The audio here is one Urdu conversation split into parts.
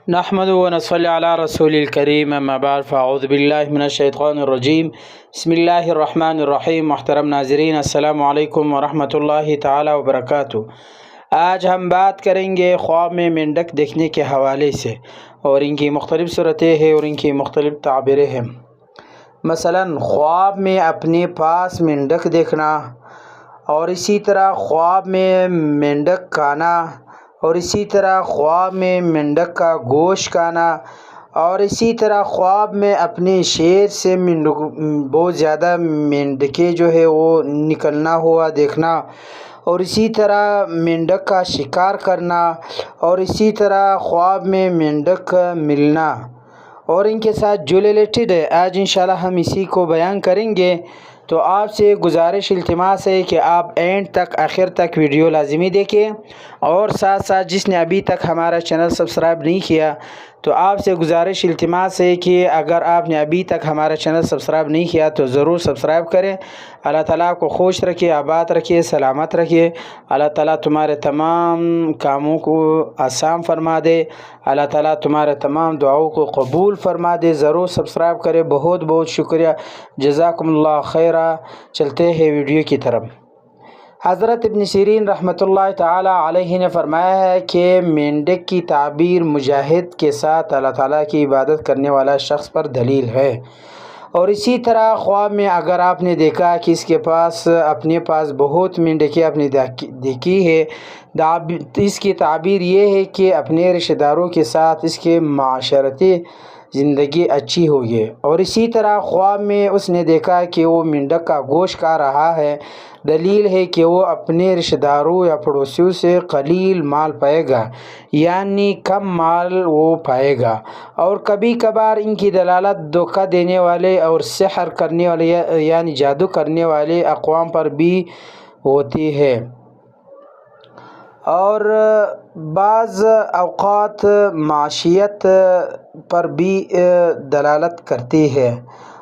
نحمد و نصلی علی رسول الکریم اما بعد فاعوذ باللہ من الشیطان الرجیم بسم اللہ الرحمن الرحیم۔ محترم ناظرین، السلام علیکم ورحمۃ اللہ تعالی وبرکاتہ۔ آج ہم بات کریں گے خواب میں مینڈک دیکھنے کے حوالے سے، اور ان کی مختلف صورتیں ہیں اور ان کی مختلف تعبیریں ہیں۔ مثلا خواب میں اپنے پاس مینڈک دیکھنا، اور اسی طرح خواب میں مینڈک کھانا، اور اسی طرح خواب میں مینڈک کا گوشت کھانا، اور اسی طرح خواب میں اپنے شیر سے بہت زیادہ مینڈکیں جو ہے وہ نکلنا ہوا دیکھنا، اور اسی طرح مینڈک کا شکار کرنا، اور اسی طرح خواب میں مینڈک ملنا اور ان کے ساتھ جو ریلیٹڈ ہے آج انشاءاللہ ہم اسی کو بیان کریں گے۔ تو آپ سے گزارش التماس ہے کہ آپ اینڈ تک آخر تک ویڈیو لازمی دیکھیں، اور ساتھ ساتھ جس نے ابھی تک ہمارا چینل سبسکرائب نہیں کیا تو آپ سے گزارش التماس ہے کہ اگر آپ نے ابھی تک ہمارا چینل سبسکرائب نہیں کیا تو ضرور سبسکرائب کریں۔ اللہ تعالیٰ کو خوش رکھے، آباد رکھے، سلامت رکھے۔ اللہ تعالیٰ تمہارے تمام کاموں کو آسان فرما دے۔ اللہ تعالیٰ تمہارے تمام دعاؤں کو قبول فرما دے۔ ضرور سبسکرائب کرے۔ بہت بہت شکریہ، جزاکم اللہ خیرہ۔ چلتے ہیں ویڈیو کی طرف۔ حضرت ابن سیرین رحمۃ اللہ تعالی علیہ نے فرمایا ہے کہ مینڈک کی تعبیر مجاہد کے ساتھ اللہ تعالیٰ کی عبادت کرنے والا شخص پر دلیل ہے۔ اور اسی طرح خواب میں اگر آپ نے دیکھا کہ اس کے پاس اپنے پاس بہت مینڈکیں آپ نے دیکھی ہے، اس کی تعبیر یہ ہے کہ اپنے رشتہ داروں کے ساتھ اس کے معاشرتی زندگی اچھی ہوگی۔ اور اسی طرح خواب میں اس نے دیکھا کہ وہ مینڈک کا گوشت کھا رہا ہے، دلیل ہے کہ وہ اپنے رشتہ داروں یا پڑوسیوں سے قلیل مال پائے گا، یعنی کم مال وہ پائے گا۔ اور کبھی کبھار ان کی دلالت دھوکہ دینے والے اور سحر کرنے والے یعنی جادو کرنے والے اقوام پر بھی ہوتی ہے، اور بعض اوقات معاشیت پر بھی دلالت کرتی ہے۔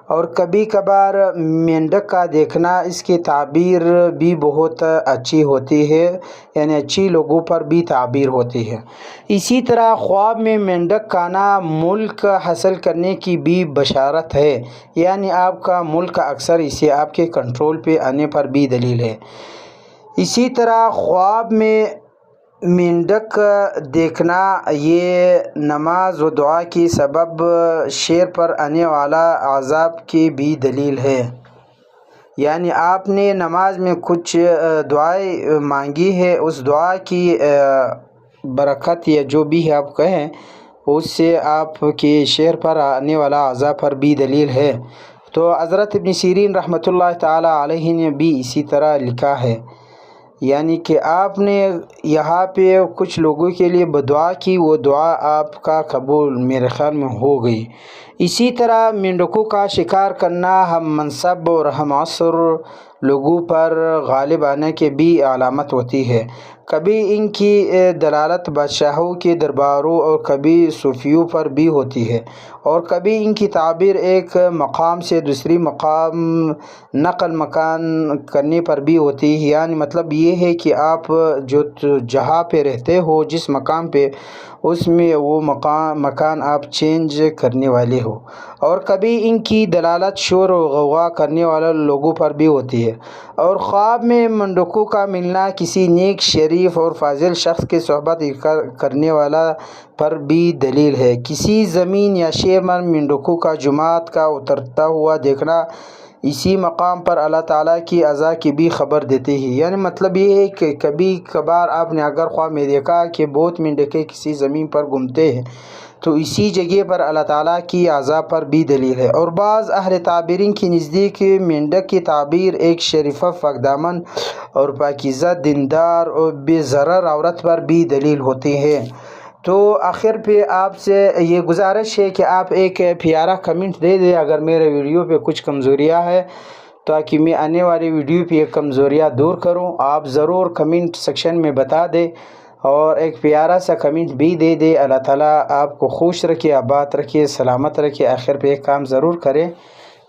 اور کبھی کبھار مینڈک کا دیکھنا اس کی تعبیر بھی بہت اچھی ہوتی ہے، یعنی اچھی لوگوں پر بھی تعبیر ہوتی ہے۔ اسی طرح خواب میں مینڈک کھانا ملک حاصل کرنے کی بھی بشارت ہے، یعنی آپ کا ملک اکثر اسے آپ کے کنٹرول پہ آنے پر بھی دلیل ہے۔ اسی طرح خواب میں مینڈک دیکھنا یہ نماز و دعا کی سبب شیر پر آنے والا عذاب کی بھی دلیل ہے، یعنی آپ نے نماز میں کچھ دعائیں مانگی ہے، اس دعا کی برکت یا جو بھی آپ کہیں اس سے آپ کے شیر پر آنے والا عذاب پر بھی دلیل ہے۔ تو حضرت ابن سیرین رحمۃ اللہ تعالی علیہ نے بھی اسی طرح لکھا ہے، یعنی کہ آپ نے یہاں پہ کچھ لوگوں کے لیے بدعا کی، وہ دعا آپ کا قبول میرے خیال میں ہو گئی۔ اسی طرح مینڈکوں کا شکار کرنا ہم منصب اور ہم عصر لوگوں پر غالب آنے کی بھی علامت ہوتی ہے۔ کبھی ان کی دلالت بادشاہوں کے درباروں اور کبھی صوفیوں پر بھی ہوتی ہے، اور کبھی ان کی تعبیر ایک مقام سے دوسری مقام نقل مکان کرنے پر بھی ہوتی ہے، یعنی مطلب یہ ہے کہ آپ جو جہاں پہ رہتے ہو، جس مقام پہ، اس میں وہ مکان آپ چینج کرنے والے ہو۔ اور کبھی ان کی دلالت شور و غوغا کرنے والے لوگوں پر بھی ہوتی ہے۔ اور خواب میں مینڈکوں کا ملنا کسی نیک، شریف اور فاضل شخص کے صحبت کرنے والا پر بھی دلیل ہے۔ کسی زمین یا شہر میں مینڈکوں کا جماعت کا اترتا ہوا دیکھنا اسی مقام پر اللہ تعالیٰ کی عزا کی بھی خبر دیتی ہے، یعنی مطلب یہ ہے کہ کبھی کبھار آپ نے اگر خواب میں دیکھا کہ بہت مینڈکیں کسی زمین پر گھومتے ہیں تو اسی جگہ پر اللہ تعالیٰ کی عزا پر بھی دلیل ہے۔ اور بعض اہل تعبیرین کے نزدیک مینڈک کی تعبیر ایک شریفہ، پاک دامن اور پاکیزہ، دیندار اور بے ضرر عورت پر بھی دلیل ہوتی ہے۔ تو آخر پہ آپ سے یہ گزارش ہے کہ آپ ایک پیارا کمنٹ دے دیں اگر میرے ویڈیو پہ کچھ کمزوریاں ہیں، تاکہ میں آنے والی ویڈیو پہ یہ کمزوریاں دور کروں۔ آپ ضرور کمنٹ سیکشن میں بتا دیں اور ایک پیارا سا کمنٹ بھی دے دے۔ اللہ تعالیٰ آپ کو خوش رکھے، آباد رکھے، سلامت رکھے۔ آخر پہ ایک کام ضرور کریں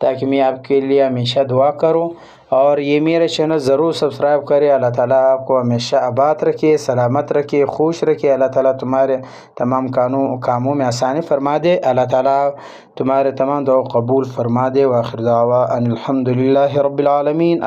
تاکہ میں آپ کے لیے ہمیشہ دعا کروں، اور یہ میرے چینل ضرور سبسکرائب کرے۔ اللہ تعالیٰ آپ کو ہمیشہ آباد رکھے، سلامت رکھے، خوش رکھے۔ اللہ تعالیٰ تمہارے تمام کاموں میں آسانی فرما دے۔ اللہ تعالیٰ تمہارے تمام دعا قبول فرما دے۔ وآخر دعوانا ان الحمد للہ رب العالمین۔